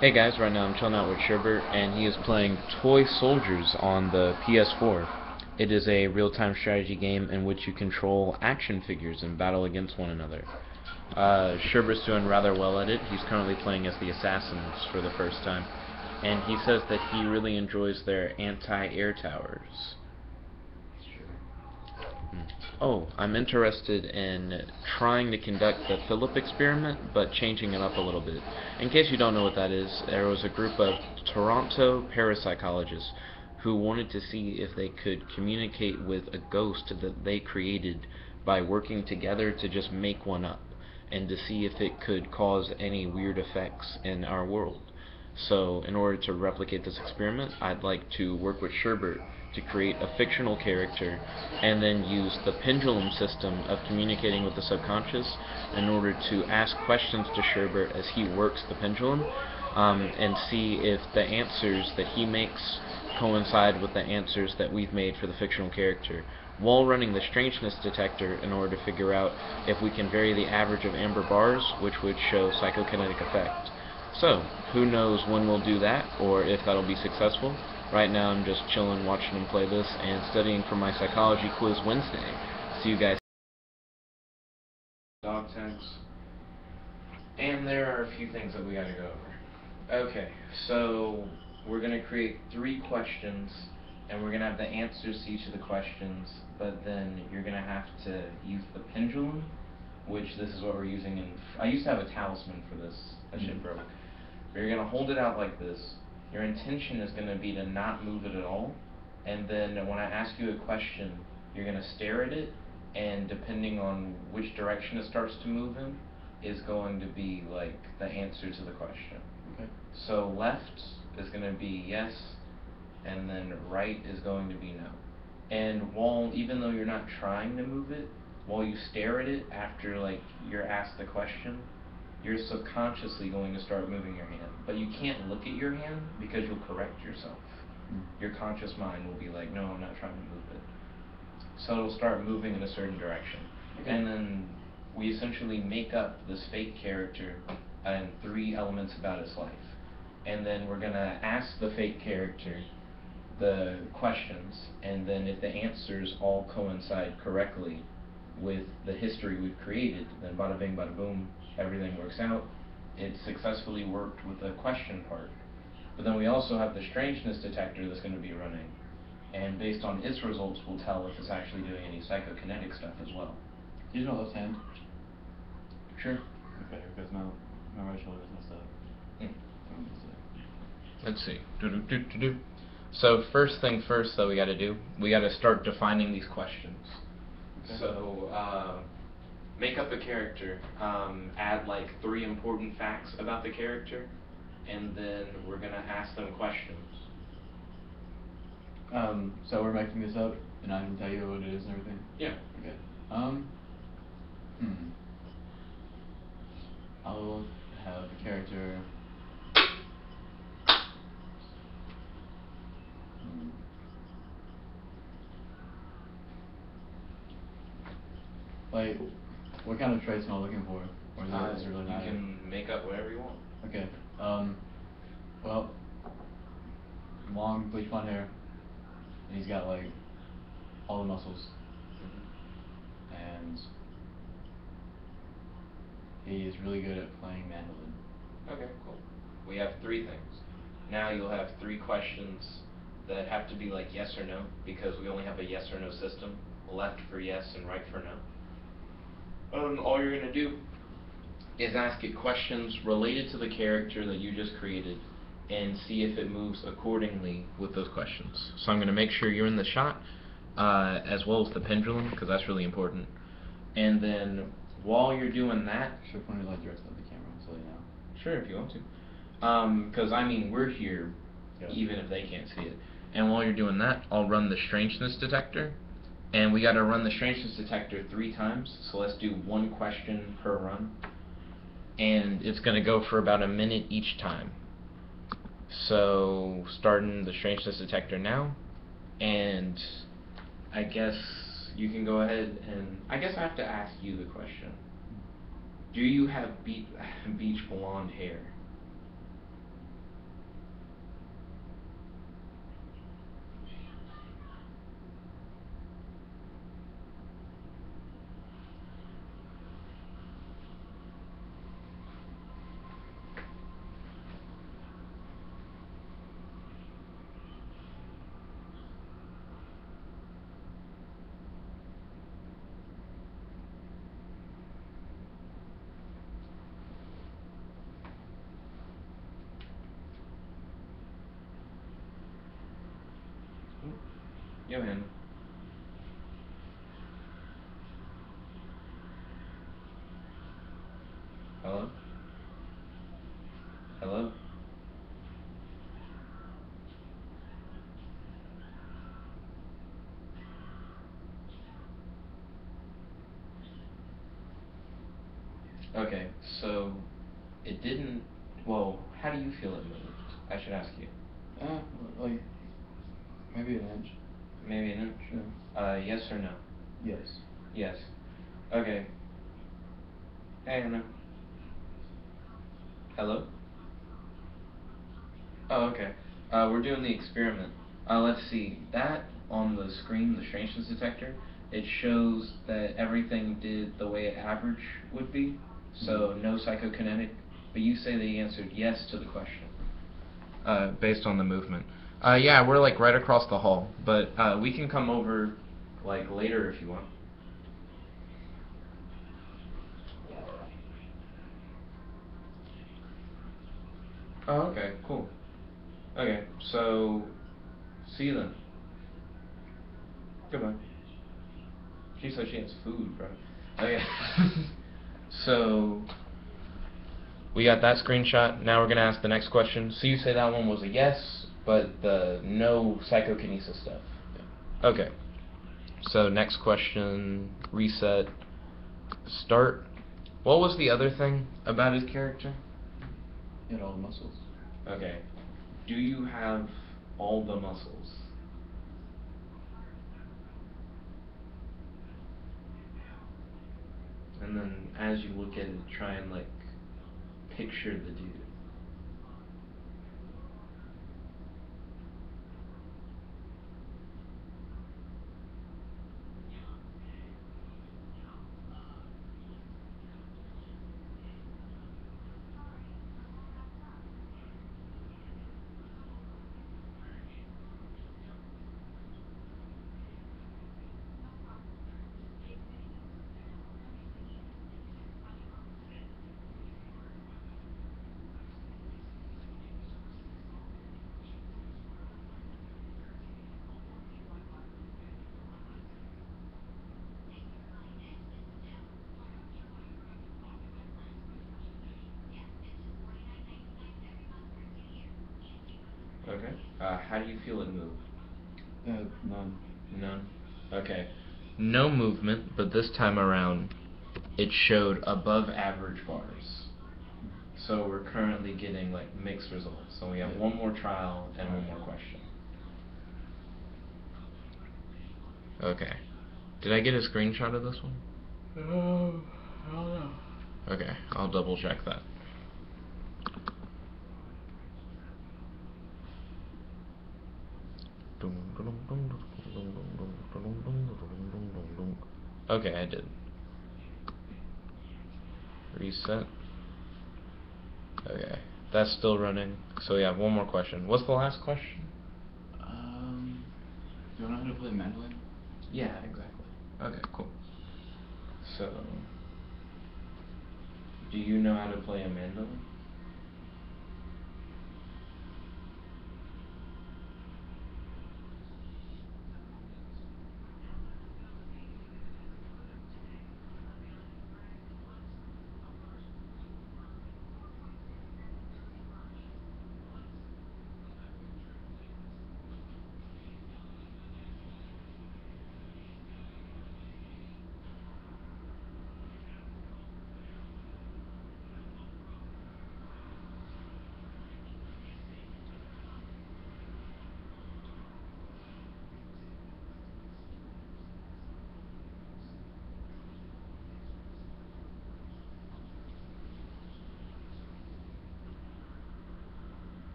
Hey guys, right now I'm chilling out with Sherbert, and he is playing Toy Soldiers on the PS4. It is a real-time strategy game in which you control action figures and battle against one another. Sherbert's doing rather well at it. He's currently playing as the Assassins for the first time, and he says that he really enjoys their anti-air towers. Oh, I'm interested in trying to conduct the Philip experiment, but changing it up a little bit. In case you don't know what that is, there was a group of Toronto parapsychologists who wanted to see if they could communicate with a ghost that they created by working together to just make one up, and to see if it could cause any weird effects in our world. So, in order to replicate this experiment, I'd like to work with Sherbert to create a fictional character and then use the pendulum system of communicating with the subconscious in order to ask questions to Sherbert as he works the pendulum, and see if the answers that he makes coincide with the answers that we've made for the fictional character, while running the strangeness detector in order to figure out if we can vary the average of amber bars, which would show psychokinetic effect. So, who knows when we'll do that, or if that'll be successful. Right now I'm just chilling, watching him play this, and studying for my psychology quiz Wednesday. See you guys. Dog tags. And there are a few things that we gotta go over. Okay, so we're gonna create 3 questions, and we're gonna have the answers to each of the questions, but then you're gonna have to use the pendulum, which this is what we're using in... I used to have a talisman for this. That shit broke. But you're gonna hold it out like this. Your intention is going to be to not move it at all, and then when I ask you a question, you're going to stare at it, and depending on which direction it starts to move in, is going to be like the answer to the question. Okay. So left is going to be yes, and then right is going to be no. And even though you're not trying to move it, while you stare at it after like you're asked the question, you're subconsciously going to start moving your hand. But you can't look at your hand because you'll correct yourself. Your conscious mind will be like, no, I'm not trying to move it. So it'll start moving in a certain direction. Okay. And then we essentially make up this fake character and 3 elements about its life. And then we're going to ask the fake character the questions, and then if the answers all coincide correctly with the history we've created, then bada bing, bada boom, everything works out. It successfully worked with the question part. But then we also have the strangeness detector that's going to be running, and based on its results, we'll tell if it's actually doing any psychokinetic stuff as well. Do you know left hand? Sure. Okay, because my right shoulder is messed up. Let's see. So first thing first that we got to do, we got to start defining these questions. Okay. So make up a character, add like 3 important facts about the character, and then we're going to ask them questions. So we're making this up, and I can tell you what it is and everything? Yeah. Okay. I'll have a character... Like, what kind of traits am I looking for? Or is it really not? You can make up whatever you want. Okay. Well, long bleach blonde hair, and he's got like all the muscles, and he is really good at playing mandolin. Okay, cool. We have 3 things. Now you'll have 3 questions that have to be like yes or no, because we only have a yes or no system. Left for yes and right for no. All you're going to do is ask it questions related to the character that you just created, and see if it moves accordingly with those questions. So I'm going to make sure you're in the shot, as well as the pendulum, because that's really important. And then while you're doing that... Should point it like directly at the camera, so you know. Sure, if you want to. Because, I mean, we're here, even if they can't see it. And while you're doing that, I'll run the strangeness detector. And we got to run the strangeness detector 3 times, so let's do 1 question per run. And it's going to go for about a minute each time. So, starting the strangeness detector now, and I guess you can go ahead and... I guess I have to ask you the question. Do you have beach blonde hair? Johan. Hello? Hello? Okay, so it didn't. Well, how do you feel it moved? I should ask you. Like maybe an inch. Maybe an inch? Yeah. Yes or no? Yes. Yes. Okay. Hey, Anna. Hello? Oh, okay. We're doing the experiment. Let's see. That on the screen, the strangeness detector, it shows that everything did the way an average would be, so no psychokinetic. But you say that he answered yes to the question. Based on the movement. Yeah, we're like right across the hall, but we can come over like later if you want. Oh, okay, cool. Okay, so see you then. Goodbye. She said she has food, bro. Okay. So we got that screenshot. Now we're gonna ask the next question. So you say that one was a yes, but the no psychokinesis stuff. Yeah. Okay. So next question. Reset. Start. What was the other thing about his character? He had all the muscles. Okay. Do you have all the muscles? And then as you look at it, try and like picture the dude. Okay. How do you feel it moved? None. None. Okay. No movement, but this time around it showed above average bars. So we're currently getting like mixed results. So we have one more trial and one more question. Okay. Did I get a screenshot of this one? I don't know. Okay, I'll double check that. Okay, I did. Reset. Okay, that's still running. So we have one more question. What's the last question? Do you know how to play mandolin? Yeah, exactly. Okay, cool. So, do you know how to play a mandolin?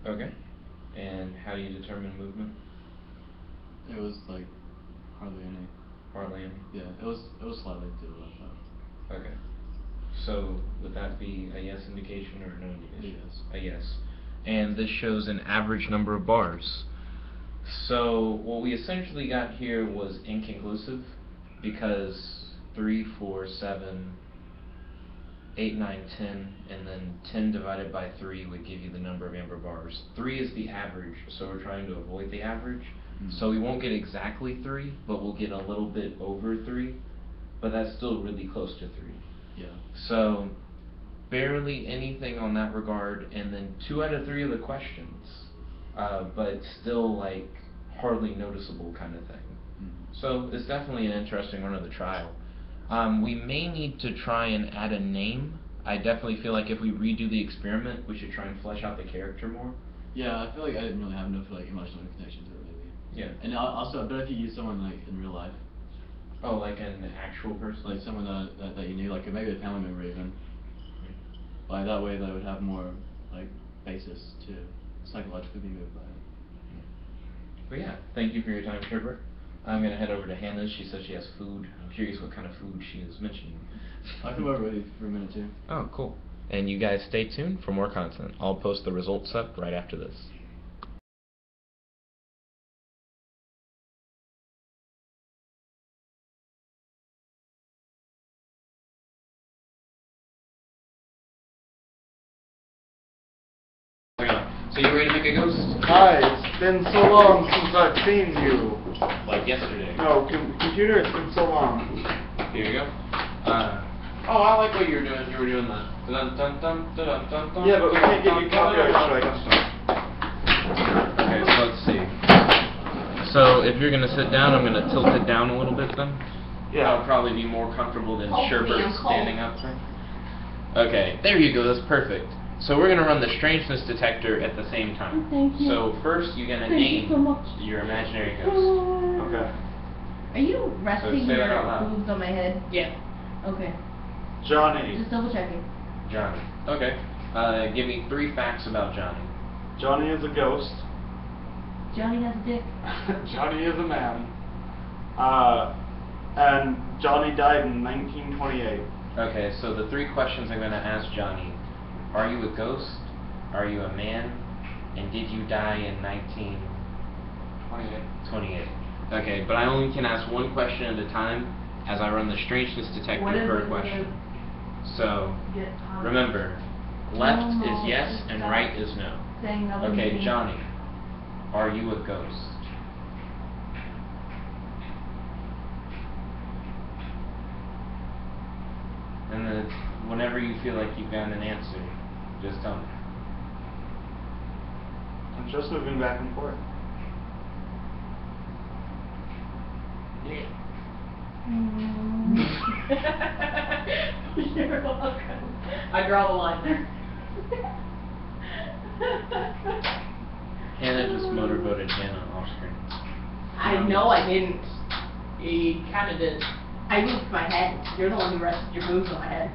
Okay. And how do you determine movement? It was like hardly any. Hardly any? Yeah, it was slightly to the left side. Okay. So would that be a yes indication or a no indication? A yes. A yes. And this shows an average number of bars. So what we essentially got here was inconclusive, because 3, 4, 7, 8, 9, 10, and then 10 divided by 3 would give you the number of amber bars. 3 is the average, so we're trying to avoid the average. So we won't get exactly 3, but we'll get a little bit over 3, but that's still really close to 3. Yeah. So barely anything on that regard, and then 2 out of 3 of the questions, but still like hardly noticeable kind of thing. So it's definitely an interesting run of the trial. We may need to try and add a name. I definitely feel like if we redo the experiment, we should try and flesh out the character more. Yeah, I feel like I didn't really have enough like emotional connection to it, maybe. Yeah. And also, I bet if you use someone like in real life. Oh, like an actual person? Like someone that you knew, like maybe a family member even. Like that way, they would have more like basis to psychologically be moved by it. But yeah, thank you for your time, Trevor. I'm gonna head over to Hannah's. She says she has food. I'm curious what kind of food she is mentioning. I'll come over with you for a minute too. Oh, cool. And you guys stay tuned for more content. I'll post the results up right after this. So you ready to make a ghost? Hi, it's been so long since I've seen you. Like yesterday. No, computer, it's been so long. Here you go. Oh, I like what you were doing. You were doing the dun dun dun dun dun dun. Yeah, but we can't give you copyright strikes. Okay, so let's see. So if you're gonna sit down, I'm gonna tilt it down a little bit then. Yeah. That'll probably be more comfortable than Sherbert standing up there. Okay, there you go. That's perfect. So we're gonna run the strangeness detector at the same time. Thank you. So first, you're gonna Thank name you so much. your imaginary ghost. Okay. Are you resting say that your out loud. boobs on my head? Yeah. Okay. Johnny. Just double checking. Johnny. Okay. Give me 3 facts about Johnny. Johnny is a ghost. Johnny has a dick. Johnny is a man. And Johnny died in 1928. Okay, so the 3 questions I'm gonna ask Johnny: are you a ghost? Are you a man? And did you die in 1928? Okay, but I only can ask 1 question at a time as I run the strangeness detector What is per it? question. So Get hot. remember, left No, is yes just and stop right is no. saying that Okay, with me. Johnny, are you a ghost? And then whenever you feel like you've got an answer, just tell me. I'm just moving back and forth. Yeah. You're welcome. I draw the line there. Hannah just motorboated Hannah off screen. I know I didn't. You kinda did. I moved my head. You're the one who rested your boobs on my head.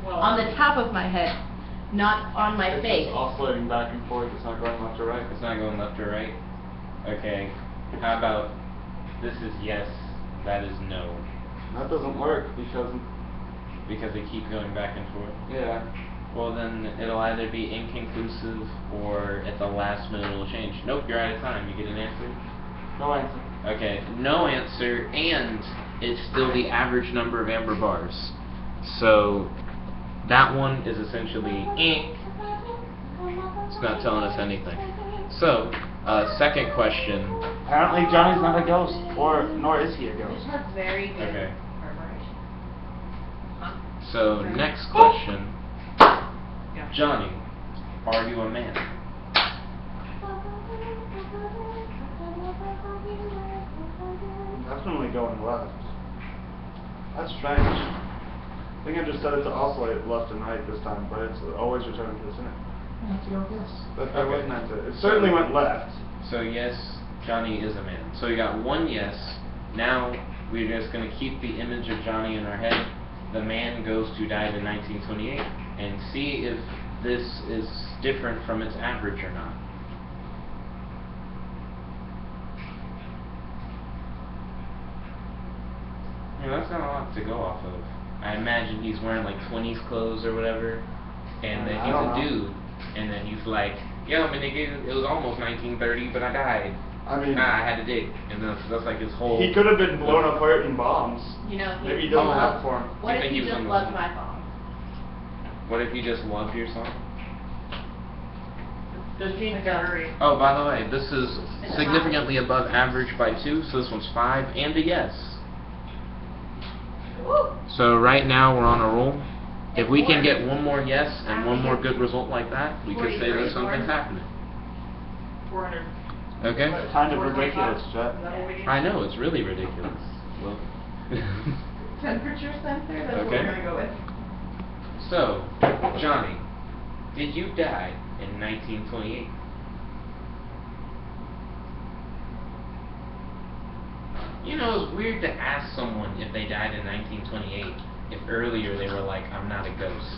Well, on the top of my head, not on my It's face. just oscillating back and forth. It's not going left or right. It's not going left or right? Okay. How about this is yes, that is no? That doesn't work because Because they keep going back and forth? yeah. Well then, it'll either be inconclusive or at the last minute it'll change. Nope, you're out of time. You get an answer? No answer. Okay, no answer, and it's still the average number of amber bars. So, that one is essentially It's not telling us anything. So, second question. Apparently Johnny's not a ghost, nor is he a This ghost. has very good Okay. preparation. Huh? So, next question. Yeah. Johnny, are you a man? Definitely going left. That's strange. I think I just set it to oscillate left and right this time, but it's always returning to the center. That's your guess. That Okay. wasn't answer. It certainly went left. So yes, Johnny is a man. So we got 1 yes. Now we're just going to keep the image of Johnny in our head. The man ghost who died in 1928, and see if this is different from its average or not. That's not a lot to go off of. I imagine he's wearing like 20s clothes or whatever, and then I he's don't a know. dude, and then he's like, yo, my nigga, it was almost 1930, but I died. I mean, Nah, I had a dick, and that's like his whole. he could have been blown apart in bombs. You know, Maybe he doesn't have for him. What You if think he he was just unlucky? loved my song? What if you just loved your song? Those jeans are hurry. Oh, by the way, this is significantly above average by 2, so this one's 5 and a yes. Woo! So right now we're on a roll. If we can get one more yes and one more good result like that, we could say that something's happening. 400. Okay? Kind of ridiculous, Jet. I know, it's really ridiculous. Well, Temperature sensor, that's what Okay. we're gonna go with. so, Johnny, did you die in 1928? You know, it's weird to ask someone if they died in 1928 if earlier they were like, I'm not a ghost.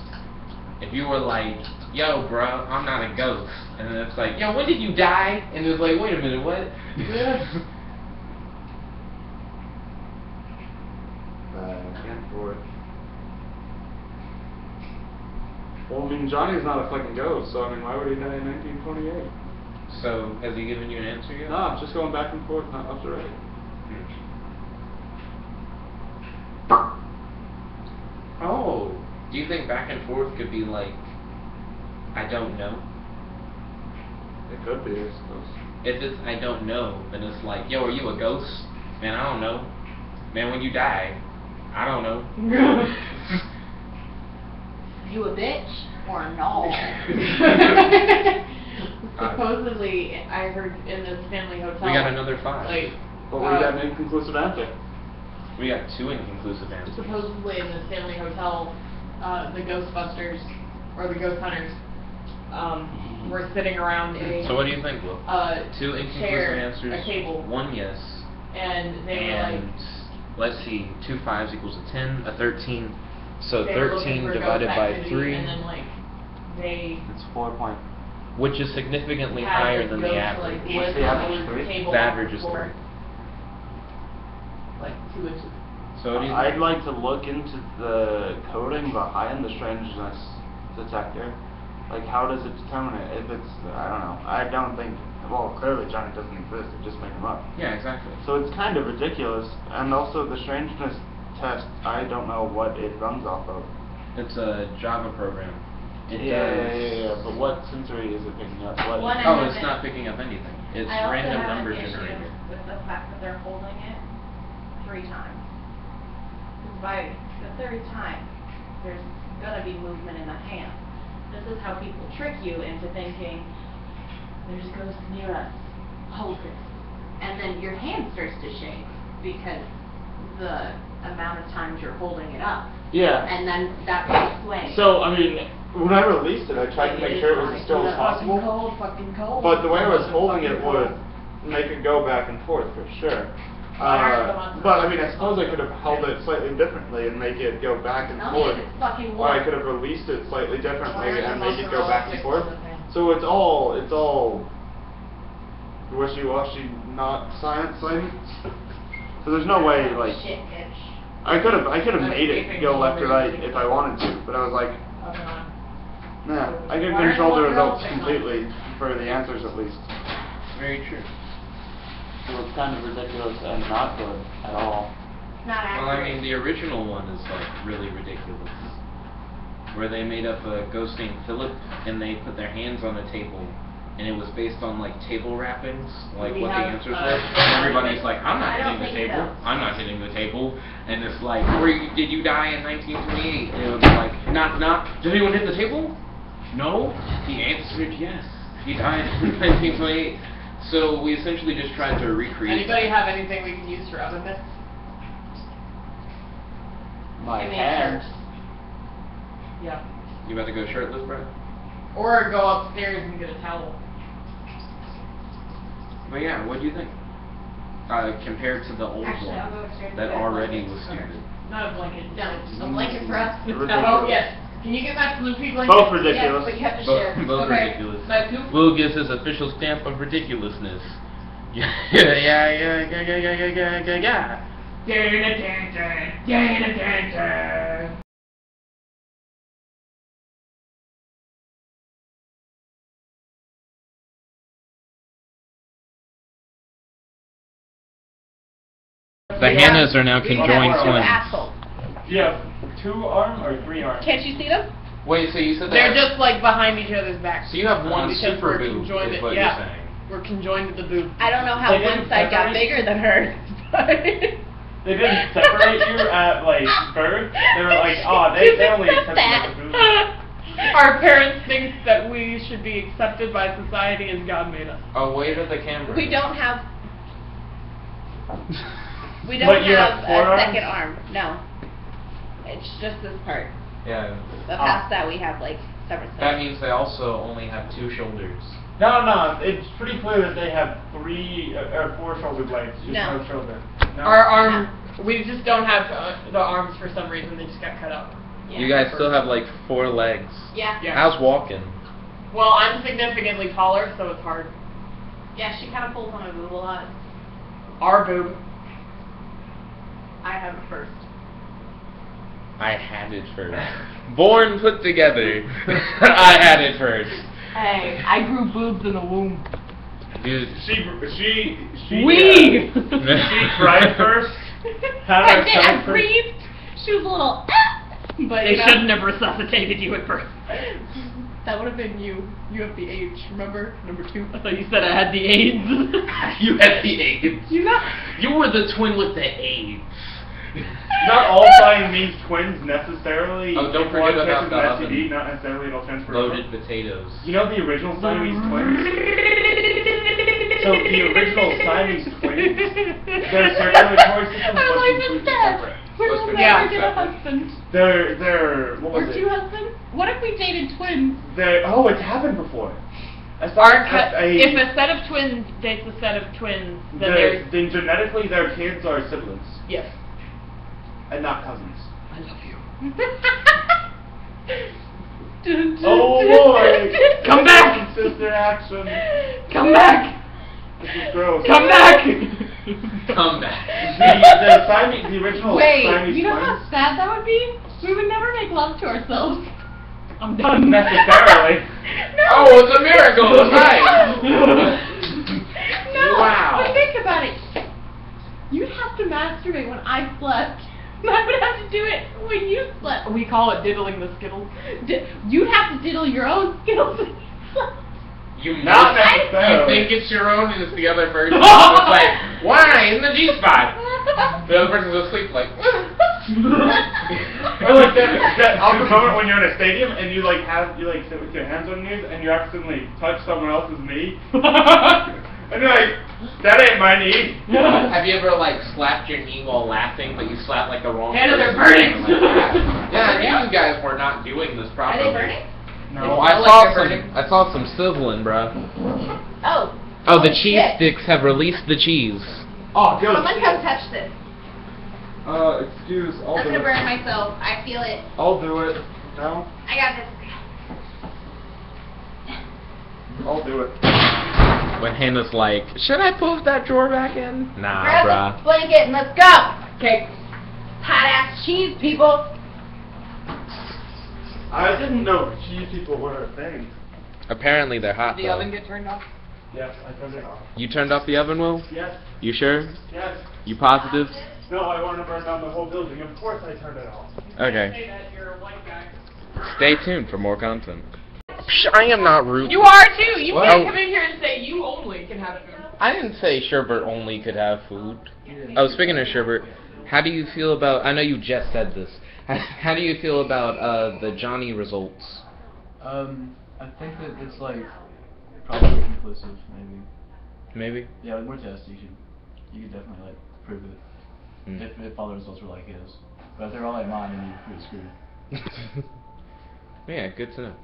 If you were like, yo, bro, I'm not a ghost, and then it's like, yo, when did you die? And it's like, wait a minute, what? Can't for it. Well, I mean, Johnny's not a fucking ghost, so I mean, why would he die in 1928? So, has he given you an answer yet? No, I'm just going back and forth, not left to right. Oh, do you think back and forth could be like, I don't know? It could be, I suppose. If it's I don't know, then it's like, yo, are you a ghost? Man, I don't know. Man, when you die, I don't know. You a bitch or no? Supposedly, I heard in this family hotel. We got another 5. Like, But we got an inconclusive answer. We got 2 inconclusive answers. supposedly in this family hotel, the Ghostbusters or the ghost hunters were sitting around a So what do you think, Will? 2 inconclusive chair, answers, a table, 1 yes, and they were and like, let's see, 2 5s equals a 10, a 13. So they were looking 13 for divided ghost by activity, 3, and then like they It's 4 point. which is significantly had higher this than the ghost, average. Like, What's with the average, the 3? table The average is floor, 3. like 2 inches. So what do you I'd think? like to look into the coding behind the strangeness detector. Like, how does it determine it? If it's, I don't know. I don't think, well, clearly Johnny doesn't exist. It just made him up. Yeah, exactly. So it's kind of ridiculous. And also the strangeness test, I don't know what it runs off of. It's a Java program. It Yeah. But what sensory is it picking up? What? One Oh, I it's haven't- not picking up anything. It's I also random have number an issue generator. with the fact that they're holding it 3 times. 'Cause by the 3rd time, there's gonna be movement in the hand. This is how people trick you into thinking, there's ghosts near us, hold this. And then your hand starts to shake because the amount of times you're holding it up. Yeah. And then that will sway. So, I mean, when I released it, I tried to make sure it was as still as possible. Fucking cold. But the way I was holding Fucking it would cold. make it go back and forth for sure. Alright, But I mean, I suppose I could have held it slightly differently and make it go back and Tell me if forth. it's fucking Or I warm. could have released it slightly differently Why are and the make it go back and muscles forth. all fixed on the So it's all wishy-washy, not science. So there's no way, like, Shit, bitch. I could have made it go left or right if I wanted to, but I was like, Okay, on. nah, I could Why are control the the results girls completely for the answers at least. Very true. So it's kind of ridiculous and not good at all. It's not accurate. Well, I mean, the original one is like really ridiculous, where they made up a ghost named Philip and they put their hands on a table, and it was based on like table wrappings, like We what the have, answers were. And everybody's like, I'm not I don't hitting the think table. so. I'm not hitting the table. And it's like, did you die in 1928? And it would be like, not. Did anyone hit the table? No. He answered yes. He died in 1928. So we essentially just tried to recreate. Anybody have anything we can use for oven mitts? My Give me a hands. shirt. Yeah. You about to go shirtless, Brad? Or go upstairs and get a towel. But yeah, what do you think? Compared to the old Actually, I'll one go upstairs and that get a already blanket. was stupid. Not a blanket. No, a blanket for us. Ridiculous. Oh, yes. Can you get back to the tree blanket? Both Yes, ridiculous. but you have to Both, share. both Okay. ridiculous. By two? Will gives his official stamp of ridiculousness. Yeah. The Hannahs are now We conjoined have two twins. assholes. Do you have 2 arms or 3 arms? Can't you see them? Wait, so you said They're just like behind each other's backs. So you have one Because super we're boob, conjoined is at- what yeah. you're saying. We're conjoined at the boob. I don't know how They one didn't side got separate? bigger than hers. They didn't separate you at like birth. They were like, oh, they only accepted that. the boobs. Our parents think that we should be accepted by society as God made us. Oh, wave at the camera. We don't have. We don't But you have have 4 a arms? second arm. No. It's just this part. Yeah. But past that we have like separate That stuff. means they also only have 2 shoulders. No, it's pretty clear that they have 3 or 4 shoulder blades, just No. no shoulder. No? Our arm, we just don't have the arms for some reason. They just got cut out. Yeah. You guys still have like 4 legs. Yeah. Yeah. How's walking? Well, I'm significantly taller, so it's hard. Yeah, she kind of pulls on my boob a lot. Our boob. I have it first. I had it first. Born put together. I had it first. Hey, I grew boobs in the womb. Dude. She We! she cried first. Had I her did. stomach I first. breathed. She was a little. But They you know, shouldn't have resuscitated you at birth. That would have been you. You have the AIDS, remember? Number 2. I thought you said I had the AIDS. You had the AIDS. You got. You were the twin with the AIDS. Not all Siamese twins necessarily. Oh, don't if forget one about catches the an STD, oven. not necessarily it'll transfer. Loaded over. potatoes. You know the original Siamese twins? So the original Siamese twins, their circulatory system Our was life is completely dead. separate. We'll Supposed to be never separate. get a husband. They're what was Or it? 2 husbands? What if we dated twins? Oh, it's happened before. That's Our not- that's if a set of twins dates a set of twins, then there's. then genetically their kids are siblings Yes. and not cousins. I love you. Oh boy! Come back! Sister action. Come back! This is gross. Come back! Come back. The Siamese, the original Wait, Siamese you know how twins. sad that would be? We would never make love to ourselves. I'm done. Necessarily. No. Oh, it's a miracle. It's No. Wow. But think about it. You'd have to masturbate when I slept. And I would have to do it when you slept. We call it diddling the skittles. You'd have to diddle your own skills. You Not you necessarily. think it's your own and it's the other person. It's like, why in the G spot? The other person's asleep like. Or like that awkward moment when you're in a stadium and you like sit with your hands on your knees and you accidentally touch someone else's knee. And you're like, that ain't my knee. Have you ever like slapped your knee while laughing, but you slapped like the wrong Hannah, they're person? burning. Yeah, you guys were not doing this Are properly. they burning? No. I Smell saw like they're some. burning. I saw some sizzling, bro. Oh. Oh, the cheese shit. sticks have released the cheese. Oh, good. Someone come touch this. Excuse, I'm gonna burn myself. I feel it. I'll do it. No, I got this. I'll do it. When Hannah's like, should I put that drawer back in? Nah, Grab bruh. this blanket and let's go. Okay. Hot ass cheese, people. I didn't know cheese people were a thing. Apparently they're hot Did the though. oven get turned off? Yes, I turned it off. You turned off the oven, Will? Yes, You sure? yes. You positive? No, I want to burn down the whole building. Of course I turned it off. Okay. Say that you're a white guy. Stay tuned for more content. I am not rude. You are too. You Well- can't come in here and say you only can have food. I didn't say Sherbert only could have food. Oh, speaking of Sherbert, how do you feel about? I know you just said this. How do you feel about the Johnny results? I think that it's like probably conclusive, maybe. Maybe. Yeah, with more tests, you could definitely like prove it. Hmm. If all the results were like his. But if they're all like mine, then you're pretty screwed. Yeah, good to know.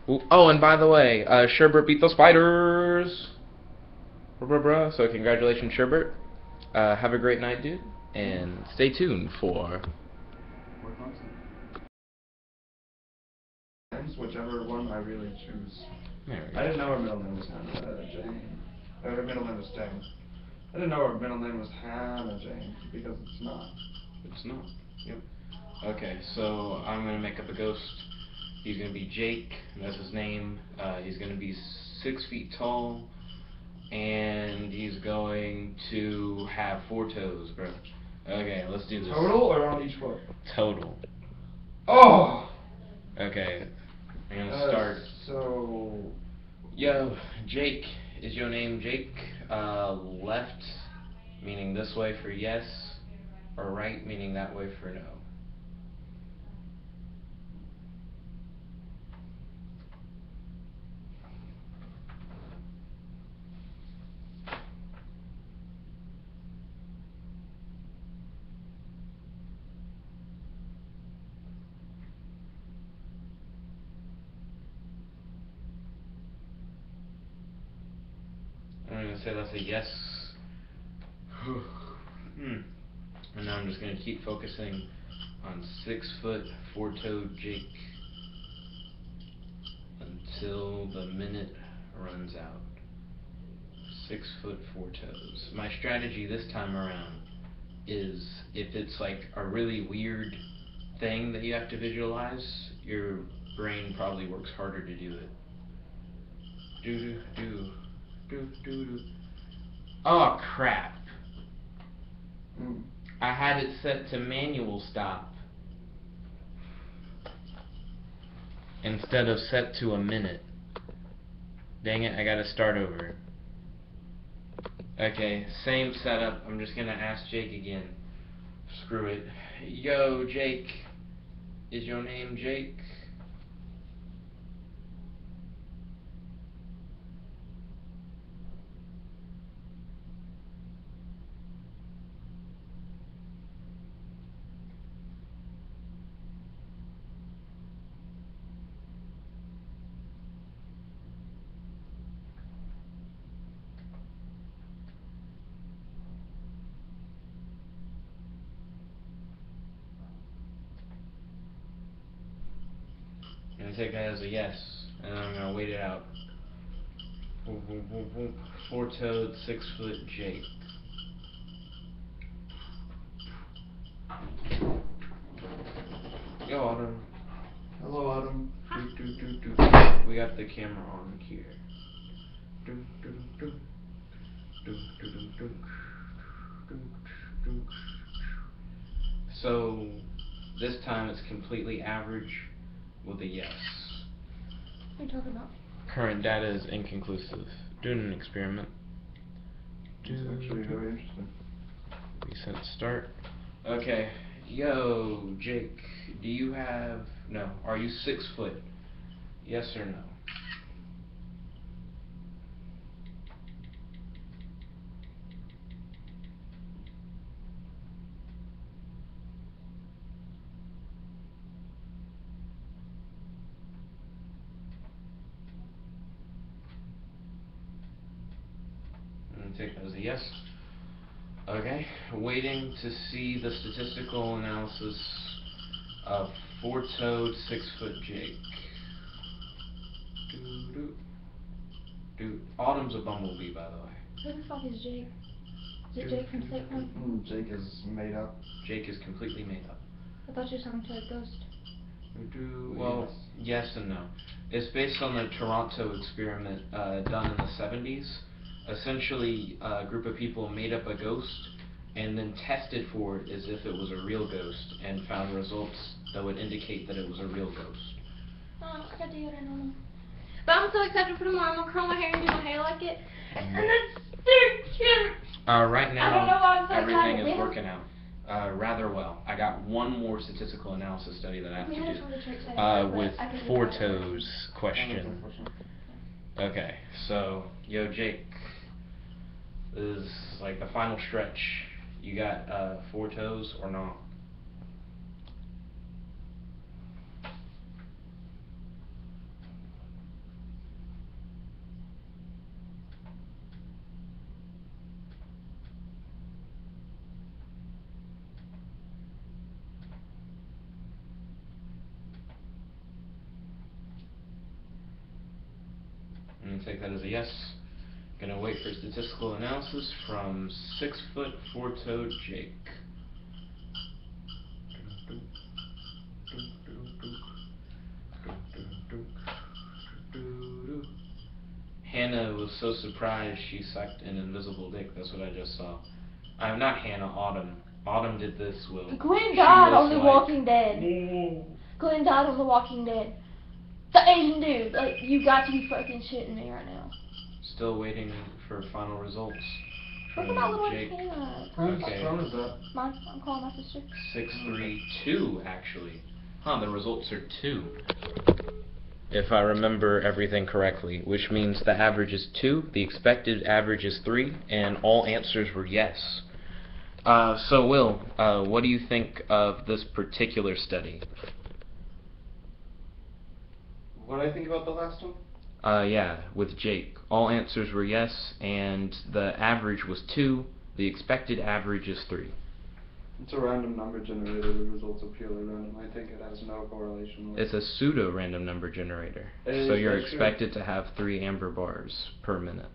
Ooh, oh, and by the way, Sherbert beat the Spiders. Bruh. So congratulations, Sherbert. Have a great night, dude, and stay tuned for. Whichever one I really choose. There we I go. didn't know her middle name was Hannah Jane. Her middle name was Jane. I didn't know her middle name was Hannah Jane because it's not. It's not. Yep. Okay, so I'm gonna make up a ghost. He's gonna be Jake. That's his name. He's gonna be 6 feet tall, and he's going to have 4 toes, bro. Okay, let's do this. Total or on each foot? Total. Oh! Okay. I'm gonna start. So... Yo, Jake. Is your name Jake? Left, meaning this way for yes, or right, meaning that way for no. I'm going to say that's a yes. And now I'm just going to keep focusing on 6 foot, 4-toed Jake until the minute runs out. 6 foot, 4 toes. My strategy this time around is if it's like a really weird thing that you have to visualize, your brain probably works harder to do it. Do do do do do. Oh crap. I had it set to manual stop instead of set to a minute. Dang it, I gotta start over. Okay, same setup. I'm just gonna ask Jake again. Screw it. Yo, Jake. Is your name Jake? I'm gonna take that as a yes, and then I'm gonna wait it out. 4-toed, 6 foot Jake. Yo, Autumn. Hello, Autumn. We got the camera on here. So this time it's completely average with a yes. What are you talking about? Current data is inconclusive. Doing an experiment. It's actually very interesting. Reset start. Okay. Yo, Jake, do you have... No. Are you 6 foot? Yes or no? I'm going to take that as a yes. Okay, waiting to see the statistical analysis of 4-toed, 6 foot Jake. Autumn's a bumblebee, by the way. Who the fuck is Jake? Is it Jake from Sitcom? Jake is made up. Jake is completely made up. I thought you were talking to a ghost. Well, yes and no. It's based on the Toronto experiment done in the 70s. Essentially, a group of people made up a ghost and then tested for it as if it was a real ghost and found results that would indicate that it was a real ghost. Oh, I got to do it normal. But I'm so excited for tomorrow. I'm going to curl my hair and do my hair like it. And it's so cute. Right I don't know why I'm now, so everything excited. is working out rather well. I got one more statistical analysis study that I have We to had do it for the church setting, but with I could do 4 that. toes question. Okay, so, yo, Jake, this is like the final stretch. You got 4 toes or not? I'm going to take that as a yes. Gonna wait for statistical analysis from 6 foot, 4-toed Jake. Hannah was so surprised she sucked an invisible dick. That's what I just saw. I'm not Hannah, Autumn. Autumn did this, Will. Glenn She died was on The like, Walking Dead. Glenn died on The Walking Dead. The Asian dude. Like, you got to be fucking shitting me right now. Still waiting for final results. Look at from that little Jake. antenna. Whose Okay. phone is that? Mine. I'm calling my sister. 632, actually. Huh, the results are 2. If I remember everything correctly, which means the average is 2, the expected average is 3, and all answers were yes. So Will, what do you think of this particular study? What do I think about the last one? Yeah, with Jake. All answers were yes, and the average was 2, the expected average is 3. It's a random number generator. The results are purely random. I think it has no correlation with... It's a pseudo-random number generator. It So is, you're that's true. expected to have 3 amber bars per minute.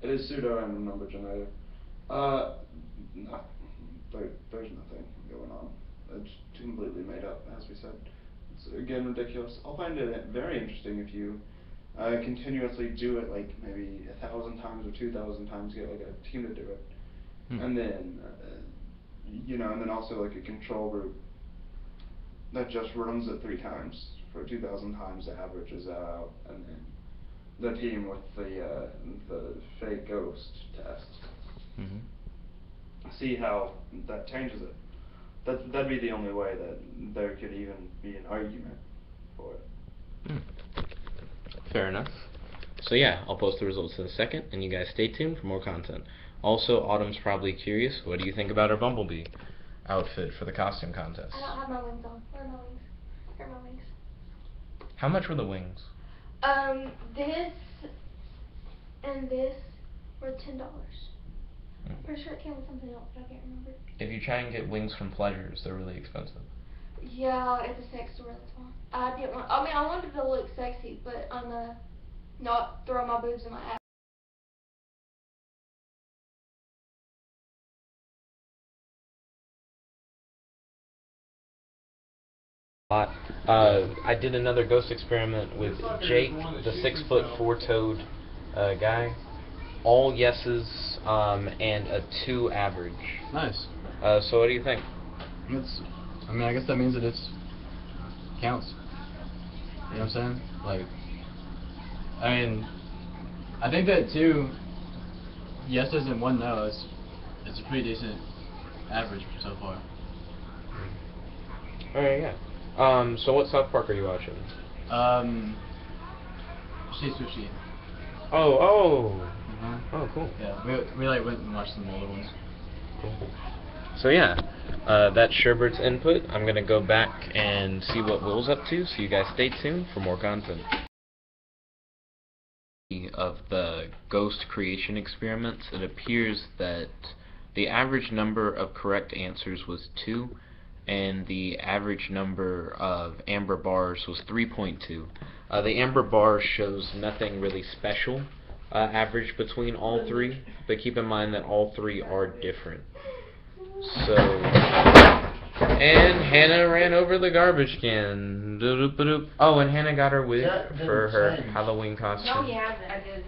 It is pseudo-random number generator. No. There's nothing going on. It's completely made up, as we said. It's, again, ridiculous. I'll find it very interesting if you continuously do it, like, maybe 1,000 times or 2,000 times, get, like, a team to do it. And then... you know, and then also like a control group that just runs it 3 times for 2,000 times, averages that out, and then the team with the fake ghost test. See how that changes it. That'd be the only way that there could even be an argument for it. Fair enough. So yeah, I'll post the results in a second, and you guys stay tuned for more content. Also, Autumn's probably curious, what do you think about her Bumblebee outfit for the costume contest? I don't have my wings on. Where are my wings? Where are my wings? How much were the wings? This and this were $10. I'm pretty sure it came with something else, but I can't remember. If you try and get wings from Pleasures, they're really expensive. Yeah, it's a sex store, that's why. I didn't want, I mean, I wanted to look sexy, but not throw my boobs in my ass. I did another ghost experiment with Jake, the 6'4" guy. All yeses, and a 2 average. Nice. So what do you think? I mean, I guess that means that it's counts. You know what I'm saying? Like, I mean, I think that 2 yeses and 1 no is it's a pretty decent average so far. Alright, yeah. So what South Park are you watching? Sushi. Oh. Mm-hmm. Oh, cool. Yeah, we like went and watched some older ones. Cool. So yeah, that's Sherbert's input. I'm gonna go back and see what Will's up to, so you guys stay tuned for more content. Of the ghost creation experiments, it appears that the average number of correct answers was 2, and the average number of amber bars was 3.2. The amber bar shows nothing really special average between all 3, but keep in mind that all 3 are different. So, and Hannah ran over the garbage can. Oh, and Hannah got her wig for her Halloween costume. No, he hasn't. I did.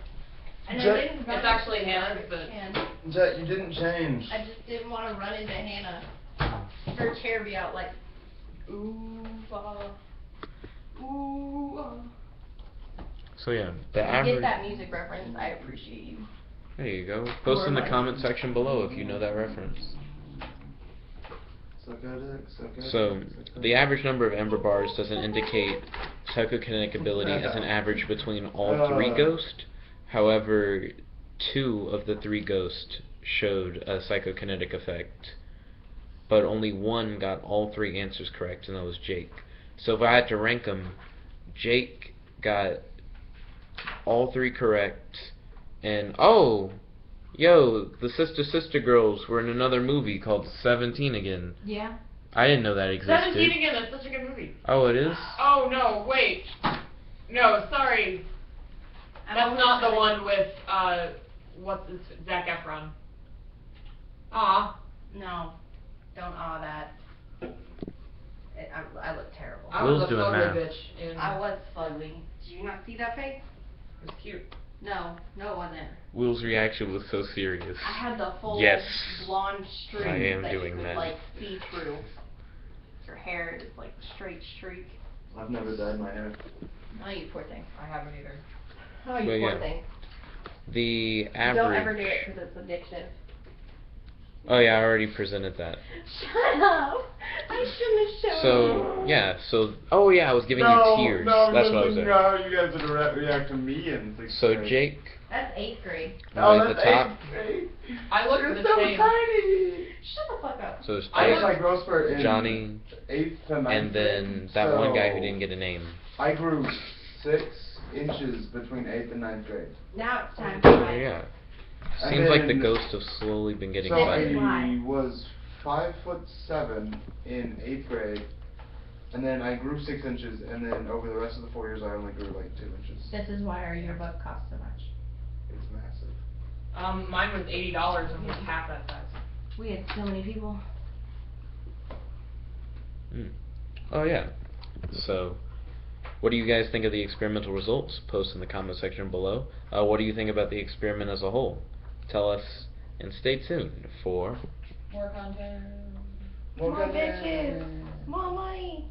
And Jack- I didn't run It's actually into Hannah's, the but- can. Jack, you didn't change. I just didn't want to run into Hannah. Her chair be out like, ooh, ooh. So yeah, the You average. get that music reference, I appreciate you. There you go. Post in the comment section below if you know that reference. So, the average number of amber bars doesn't indicate psychokinetic ability as an average between all 3 ghosts. However, 2 of the 3 ghosts showed a psychokinetic effect, but only 1 got all 3 answers correct, and that was Jake. So if I had to rank them, Jake got all 3 correct, and yo, the Sister Girls were in another movie called 17 Again. Yeah. I didn't know that existed. 17 Again, that's such a good movie. Oh, it is? Oh, no, wait. No, sorry. That's not the one with, Zac Efron. Aw. No, don't awe that. I look terrible. I Will's was a doing fugly math. bitch. I was fugly. Did you not see that face? It was cute. No, it wasn't. Will's reaction was so serious. I had the full Yes, blonde streak I am that doing you could that. like see through. Your hair is like straight streak. I've never dyed my hair. Oh, you poor thing. I haven't either. Oh, But you poor yeah. thing. The average. Don't ever do it because it's addictive. Oh yeah, I already presented that. Shut up! I shouldn't have shown So you. yeah, oh yeah, I was giving you tears. No, That's what I was listening saying. to how you guys would react to me in 6th So grade. Jake, That's 8th grade. at the that's top. 8th grade. I look You're the so same. tiny. Shut the fuck up. So it's I Jake, was my growth spurt in Johnny, 8th to 9th and then grade, that one guy who so didn't get a name. I grew 6 inches between 8th and 9th grade. Now it's time So for my... yeah, And seems like the then- ghosts have slowly been getting So better. I was 5'7" in 8th grade, and then I grew 6 inches, and then over the rest of the 4 years I only grew like 2 inches. This is why our yearbook costs so much. It's massive. Mine was $80 and was half that size. We had so many people. Oh yeah. So, what do you guys think of the experimental results? Post in the comment section below. What do you think about the experiment as a whole? Tell us, and stay tuned for More content. More bitches. More money.